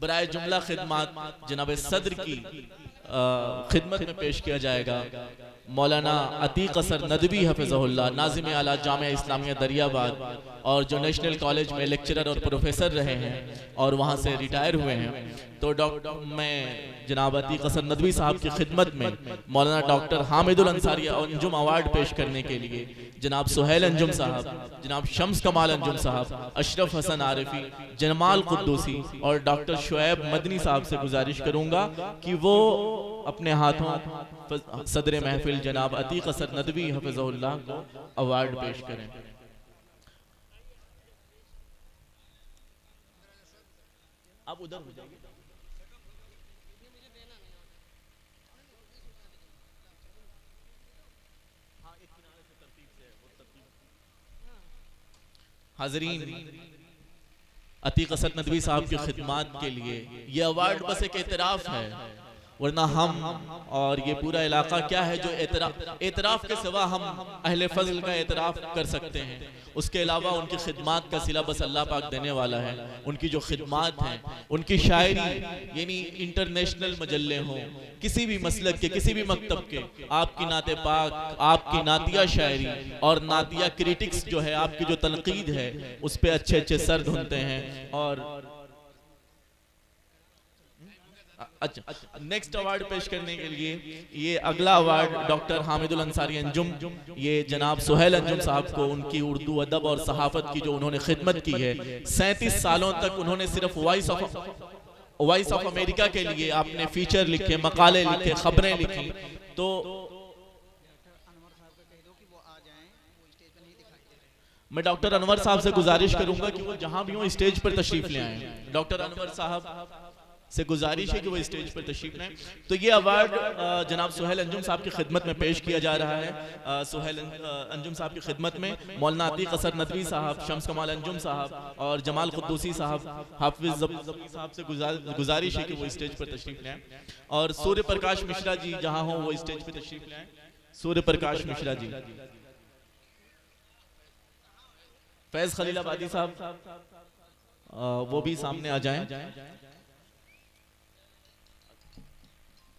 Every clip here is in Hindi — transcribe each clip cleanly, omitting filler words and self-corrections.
बराए जुमला खिदमत जनाब सदर की खिदमत में पेश किया जाएगा मौलाना अतीक असर नदवी हफिज़हुल्लाह, नाज़िम आला जामिया इस्लामिया दरियाबाद, और जो नेशनल कॉलेज में लेक्चरर और प्रोफेसर रहे हैं और वहाँ से रिटायर हुए हैं। तो डॉक्टर मैं जनाब अतीक असर नदवी साहब की खिदमत में मौलाना डॉक्टर हामिदुल अंसारी अंजुम अवार्ड पेश करने के लिए जनाब सुहेल अंजुम साहब, जनाब शम्स कमाल अंजुम साहब, अशरफ हसन आरिफी, जमाल कुद्दूसी और डॉक्टर शुएब मदनी साहब से गुजारिश करूंगा कि वो अपने हाथों सदर महफिल जनाब अतीक असर नदवी हफिज़हुल्लाह को अवार्ड पेश करें। आप उधर हो जाइए। हाज़रीन, अतीक असर नदवी साहब की खिदमत के लिए ये अवार्ड बस एक एतराफ़ है, वरना हम और ये पूरा इलाका क्या है जो एतराफ़ के सिवा हम अहले फज़ल का एतराफ़ कर सकते हैं। उसके अलावा उनकी खिदमत का सिला बस अल्लाह पाक देने वाला है। उनकी जो खिदमत हैं, उनकी शायरी यानी इंटरनेशनल मजल्ले हों, किसी भी मसलक के किसी भी मकतब के, आपकी नाते पाक, आपकी नातिया शायरी और नातिया क्रिटिक्स जो है, आपकी जो तनकीद है उस पर अच्छे अच्छे सर धुनते हैं। और अच्छा, नेक्स्ट अवार्ड पेश करने के लिए ये अगला अवार्ड डॉक्टर हामिदुल अंसारी अंजुम, ये जनाब सुहेल अंजुम साहब को उनकी उर्दू अदब और सहाफत की जो उन्होंने खिदमत की है, 37 सालों तक उन्होंने सिर्फ वॉइस ऑफ अमेरिका के लिए आपने फीचर लिखे, मकाले लिखे, खबरें लिखी। तो मैं डॉक्टर अनवर साहब से गुजारिश करूंगा कि वो जहां भी हो स्टेज पर तशरीफ ले आए। डॉक्टर अनवर साहब से गुजारिश है कि वो स्टेज पर तशरीफ लें। तो ये अवार्ड जनाब सुहेल अंजुम साहब की खिदमत में पेश किया जा रहा है। सुहेल अंजुम साहब की खिदमत में मौलाना अतीक असर नदवी साहब, शम्स कमाल अंजुम साहब और जमाल कुद्दूसी साहब, हाफिज साहब से गुजारिश है कि वो स्टेज पर तशरीफ लें। और सूर्य प्रकाश मिश्रा जी जहां हो वो स्टेज पर तशरीफ लें। सूर्य प्रकाश मिश्रा जी, फैज खलीलाबादी साहब वो भी सामने आ जाएं।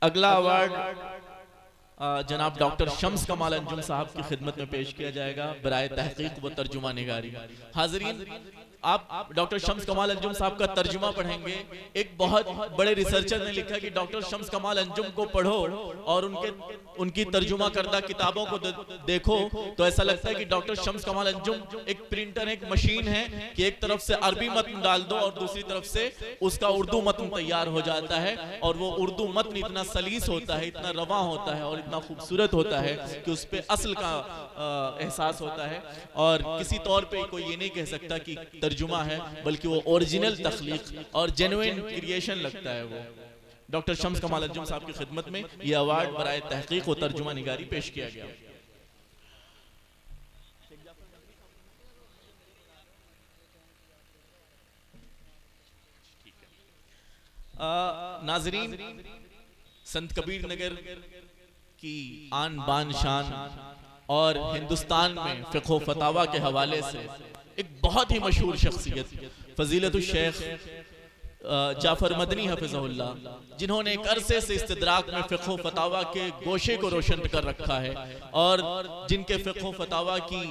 अगला अवार्ड जनाब डॉक्टर शम्स कमाल अंजुम साहब की खिदमत में पेश किया जाएगा बराए तहकीक व तर्जुमा निगारी। हाज़रीन, आप डॉक्टर शम्स कमाल अंजुम साहब का तर्जुमा पढ़ेंगे। एक बहुत बड़े रिसर्चर ने लिखा कि डॉक्टर शम्स कमाल अंजुम को पढ़ो और उनकी तर्जुमा करदा किताबों को देखो तो ऐसा लगता है कि डॉक्टर शम्स कमाल अंजुम एक प्रिंटर, एक मशीन है कि एक तरफ से अरबी मतन डाल दो और दूसरी तरफ से उसका उर्दू मतन तैयार हो जाता है। और वो उर्दू मतन इतना सलीस होता है, इतना रवा होता है और इतना खूबसूरत होता है कि उस पर असल का एहसास होता है। और किसी तौर पे कोई ये नहीं कह सकता कि तर्जुमा है, बल्कि वो ओरिजिनल तख्लीक और जेन्युइन क्रिएशन लगता है। वो डॉक्टर शम्स कमाल अंजुम साहब की खिदमत में ये अवार्ड बराए तहकीक और तर्जुमा निगारी पेश किया गया। नाजरीन, संत कबीर नगर की आन बान शान और हिंदुस्तान में फ़िक़्ह फतावा के हवाले से एक बहुत ही मशहूर शख्सियत फजीलतुल शेख जाफर मदनी हफिज़हुल्लाह, जिन्होंने एक अरसे से इस्तिदराक में फ़िक़्ह फतावा के गोशे को रोशन कर रखा है और जिनके फ़िक़्ह फतावा की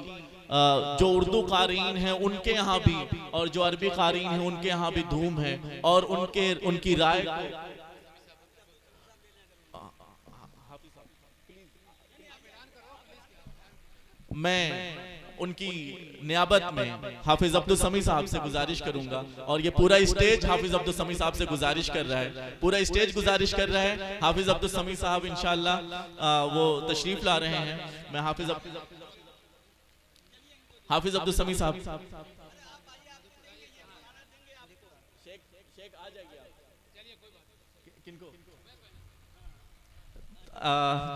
जो उर्दू क़ारीन हैं उनके यहाँ भी और जो अरबी क़ारीन हैं उनके यहाँ भी धूम है। और उनकी राय मैं उनकी नियाबत में हाफिज अब्दुल समी साहब से गुजारिश करूंगा। और ये पूरा स्टेज हाफिज अब्दुल समी साहब से गुजारिश कर रहा है, पूरा स्टेज गुजारिश कर रहा है। हाफिज अब्दुल समी साहब इंशाअल्लाह वो तशरीफ ला रहे हैं। मैं हाफिज अब्दुल समी साहब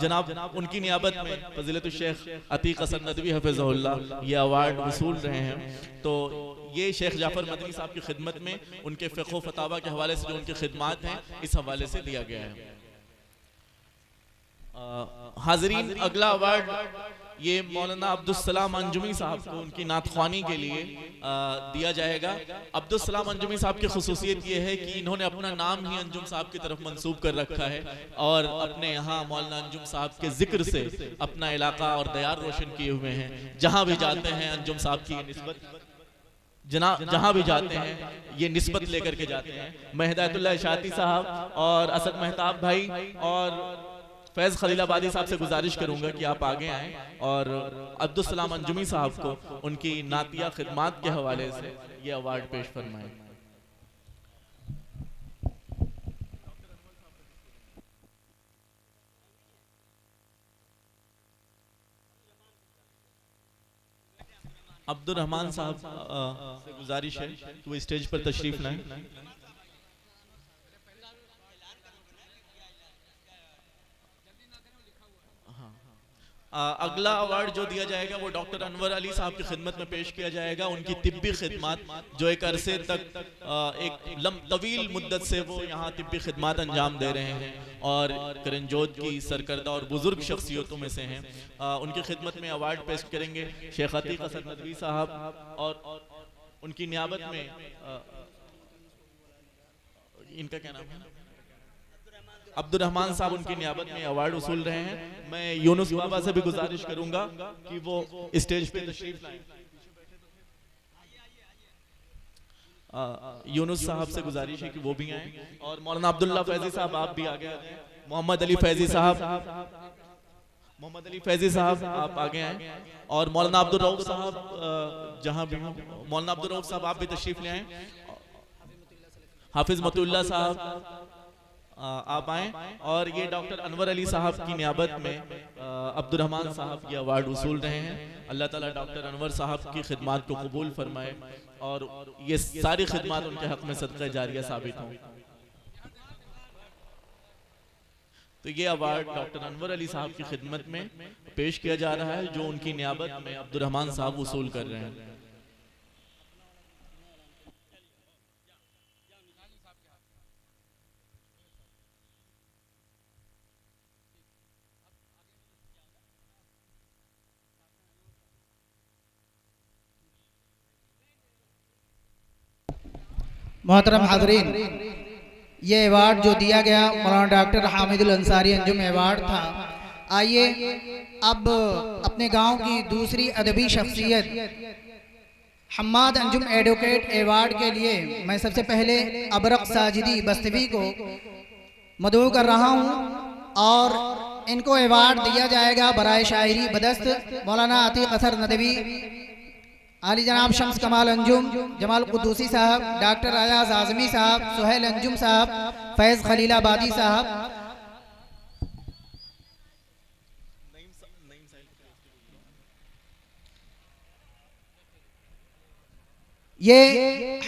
जनाब उनकी नियाबत में फजीलतुल शेख अतीक असर नदवी हफिज़हुल्लाह ये अवार्ड वसूल रहे हैं। तो ये शेख जाफर मदनी साहब की खिदमत में उनके फ़िक़्ह फतावा के हवाले से जो उनकी खिदमत हैं इस हवाले से दिया गया है। हाज़रीन, अगला अवार्ड ये मौलाना अब्दुल सलाम अंजुमी साहब को उनकी नातख्वानी के लिए दिया जाएगा। अब्दुल सलाम अंजुमी साहब की खुसूसियत ये है कि इन्होंने अपना नाम ही अंजुम साहब की तरफ मंसूब कर रखा है और अपने यहाँ मौलाना अंजुम साहब के जिक्र से अपना इलाका और दयार रोशन किए हुए हैं। जहाँ भी जाते हैं अंजुम साहब की निस्बत जहाँ भी जाते हैं ये निस्बत लेकर के जाते हैं। मैं हिदायतुल्लाह इशाती साहब और असद मेहताब भाई और फैज खलीलाबादी साहब से गुजारिश करूंगा कि आप आगे आएं और अब्दुल सलाम अंजुमी साहब को उनकी नातिया खिदमात के हवाले से ये अवार्ड पेश फरमाएं। अब्दुल रहमान साहब से गुजारिश है कि वो स्टेज पर तशरीफ लाएं। अगला अवार्ड जो दिया जाएगा वो डॉक्टर अनवर अली साहब की खिदमत में पेश किया जाएगा। उनकी तिब्बी खिदमत जो एक अरसे तक एक तवील मुद्दत से वो यहाँ तिब्बी खिदमत अंजाम दे रहे हैं और करंजोद की सरकर्दा और बुजुर्ग शख्सियतों में से हैं। उनकी खिदमत में अवार्ड पेश करेंगे शेख अतीक असद नदवी साहब और उनकी नियाबत में इनका क्या नाम है अब्दुल रहमान साहब उनकी नियाबत में अवार्ड वसूल रहे हैं। मैं यूनुस बाबा से भी गुजारिश करूंगा कि वो स्टेज पे तशरीफ लाएं। यूनुस साहब से गुजारिश है कि वो भी आए और मौलाना अब्दुल्ला फैजी साहब आप भी आगे आए। मोहम्मद अली फैजी साहब आप आगे आए और मौलाना अब्दुल रऊफ साहब जहां भी मौलाना अब्दुल रऊफ साहब आप भी तशरीफ ले आए। हाफिज मतुल्ला साहब आप आए और ये डॉक्टर अनवर अली साहब की नियाबत में अब्दुल रहमान साहब ये अवार्ड वसूल रहे हैं। अल्लाह ताला डॉक्टर अनवर साहब की खिदमत को कबूल फरमाए और ये सारी खिदमत उनके हक में सदका जारिया साबित हों। तो ये अवार्ड डॉक्टर अनवर अली साहब की खिदमत में पेश किया जा रहा है जो उनकी नियाबत में अब्दुल रहमान साहब वसूल कर रहे हैं। मोहतरम हाज़रीन, ये अवार्ड जो दिया गया मौलाना डॉक्टर हामिदुल अंसारी अंजुम अवार्ड था। आइए अब अपने गांव की दूसरी अदबी शख्सियत हम्माद अंजुम एडवोकेट अवार्ड के लिए मैं सबसे पहले अबरक साजिदी बस्तवी को मदऊ कर रहा हूँ और इनको अवार्ड दिया जाएगा बराए शायरी बदस्त मौलाना अतीक असर नदवी, आली जनाब शम्स कमाल अंजुम, जमाल कुद्दूसी साहब, डॉक्टर अयाज आज़मी साहब, सुहेल अंजुम साहब, फैज़ खलीलाबादी साहब। ये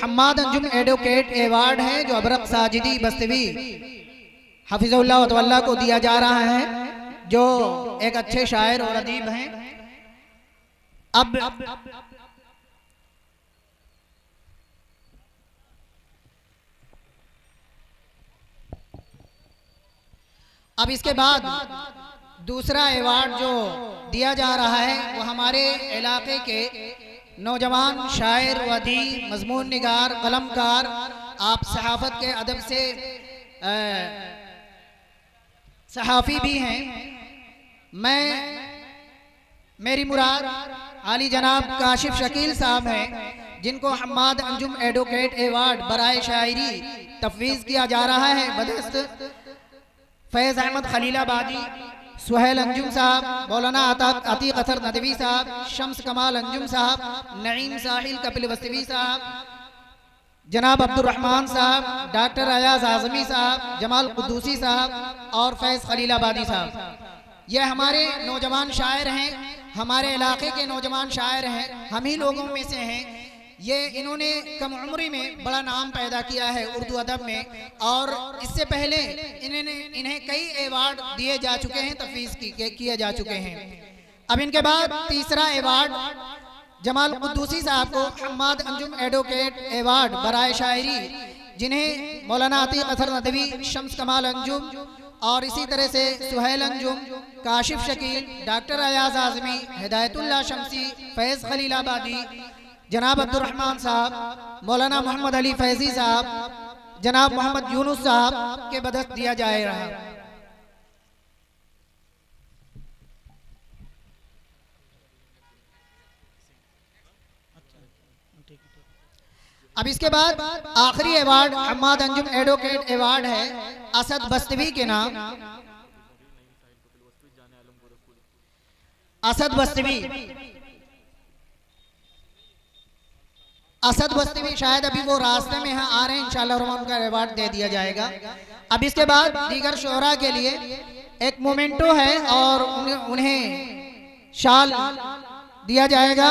हम्माद अंजुम एडवोकेट अवार्ड है जो अबरक साजिदी बस्तवी हफिज़ुल्लाह वतवल्ला को दिया जा रहा है, जो एक अच्छे शायर और अदीब हैं। अब इसके बाद दूसरा अवार्ड जो दिया जा रहा है वो हमारे इलाके के नौजवान शायर व अदीब, मजमून निगार, कलमकार, आप सहाफ़त के अदब से सहाफ़ी भी हैं। मेरी मुराद आली जनाब काशिफ शकील साहब हैं जिनको हम्माद अंजुम एडवोकेट अवार्ड बराए शायरी तफवीज़ किया जा रहा है बदस्त फैज़ अहमद खलीलाबादी, सुहेल अंजुम साहब, मौलाना अतीक असर नदवी साहब, शम्स कमाल अंजुम साहब, नईम साहिल कपिल वस्तवी साहब, जनाब अब्दुल रहमान साहब, डॉक्टर अयाज आज़मी साहब, जमाल कुद्दूसी साहब और फैज़ खलीलाबादी साहब। ये हमारे नौजवान शायर हैं, हमारे इलाके के नौजवान शायर हैं, हम ही लोगों में से हैं। ये इन्होंने कम उम्री में बड़ा नाम पैदा किया है उर्दू अदब में और इससे पहले इन्हें कई अवार्ड दिए जा चुके हैं, तफवीज़ किए जा चुके हैं। अब इनके बाद तीसरा अवार्ड जमाल कुद्दूसी साहब को हम्माद अंजुम एडवोकेट अवार्ड बराए शायरी, जिन्हें मौलाना अतीक असर नदवी, शम्स कमाल अंजुम और इसी तरह से सुहेल अंजुम, काशिफ शकील, डॉक्टर अयाज आज़मी, हिदायतुल्लाह शमसी, फैज़ खलीलाबादी, जनाब अब्दुर्रहमान साहब, मौलाना मोहम्मद अली फैज़ी साहब, जनाब मोहम्मद यूनुस साहब के बदस्त दिया जा रहा है। अब इसके बाद आखिरी award Hammad Anjum advocate award है असद बस्तवी के नाम। असद बस्तवी, असद बस्तवी शायद अभी वो रास्ते में यहाँ आ रहे हैं, इंशाल्लाह उनका अवार्ड दे दिया जाएगा। अब इसके बाद दीगर शोहरा के लिए एक मोमेंटो है और उन्हें शाल दिया जाएगा।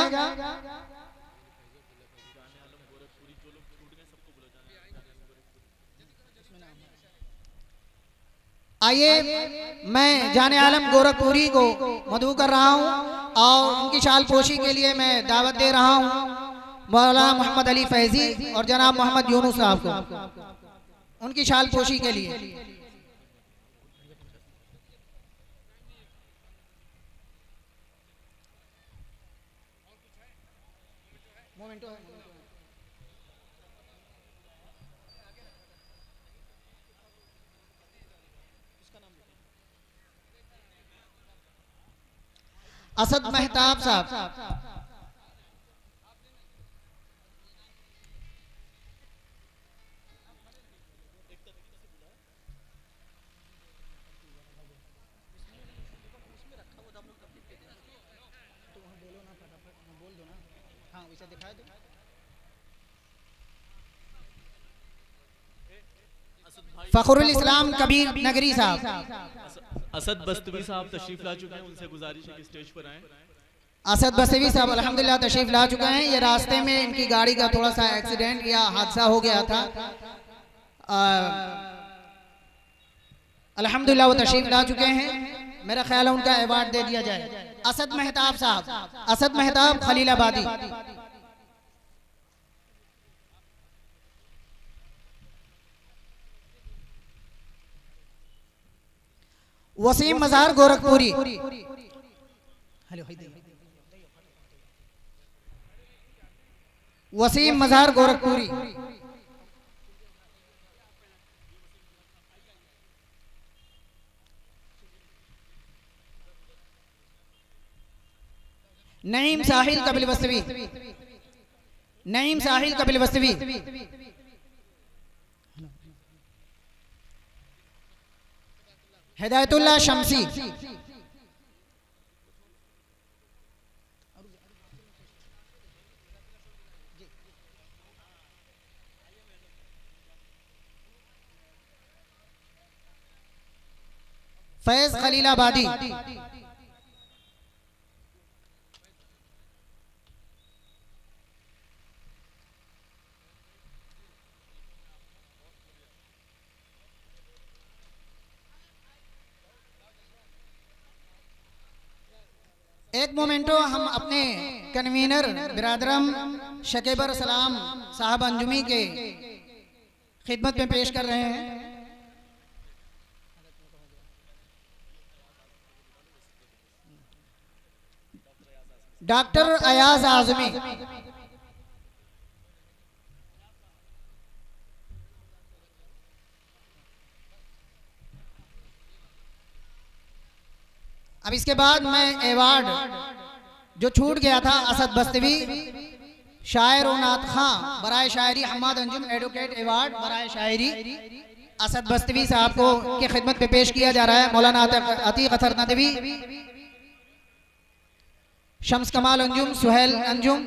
आइए मैं जाने आलम गोरखपुरी को मदऊ कर रहा हूँ और उनकी शाल पोशी के लिए मैं दावत दे रहा हूँ मौलाना मोहम्मद अली फैजी और जनाब मोहम्मद यूनुस साहब को उनकी शाल पोशी के लिए। असद मेहताब साहब, फखरुल इस्लाम कबीर नगरी साहब। असद बस्तवी साहब तशरीफ ला चुके हैं, उनसे गुजारिश है कि स्टेज पर आएं। असद बस्तवी साहब अल्हम्दुलिल्लाह तशरीफ ला चुके हैं। ये रास्ते में इनकी गाड़ी का थोड़ा सा एक्सीडेंट या हादसा हो गया था, अल्हम्दुलिल्लाह वो तशरीफ ला चुके हैं। मेरा ख्याल है उनका अवार्ड दे दिया जाए। असद मेहताब साहब, असद मेहताब खलीलाबादी। वसीम मजार गोरखपुरी। वसीम मजार गोरखपुरी। नईम साहिल कपिल वस्तवी। नईम साहिल कपिल वस्तवी। हिदायतुल्लाह शमसी। फैज खलीलाबादी। एक मोमेंटो हम अपने कन्वीनर बिरादरम शकीबर सलाम साहब अंजुमी के खिदमत में पेश कर रहे हैं। डॉक्टर अयाज आज़मी। अब इसके बाद मैं अवार्ड जो छूट गया था असद बस्तवी शायर और नात खां बराए शायरी हम्माद अंजुम एडवोकेट अवार्ड बराए शायरी असद बस्तवी साहब को की खिदमत में पेश किया जा रहा है। मौलाना अतीक अतर नदवी, शम्स कमाल अंजुम, सुहेल अंजुम,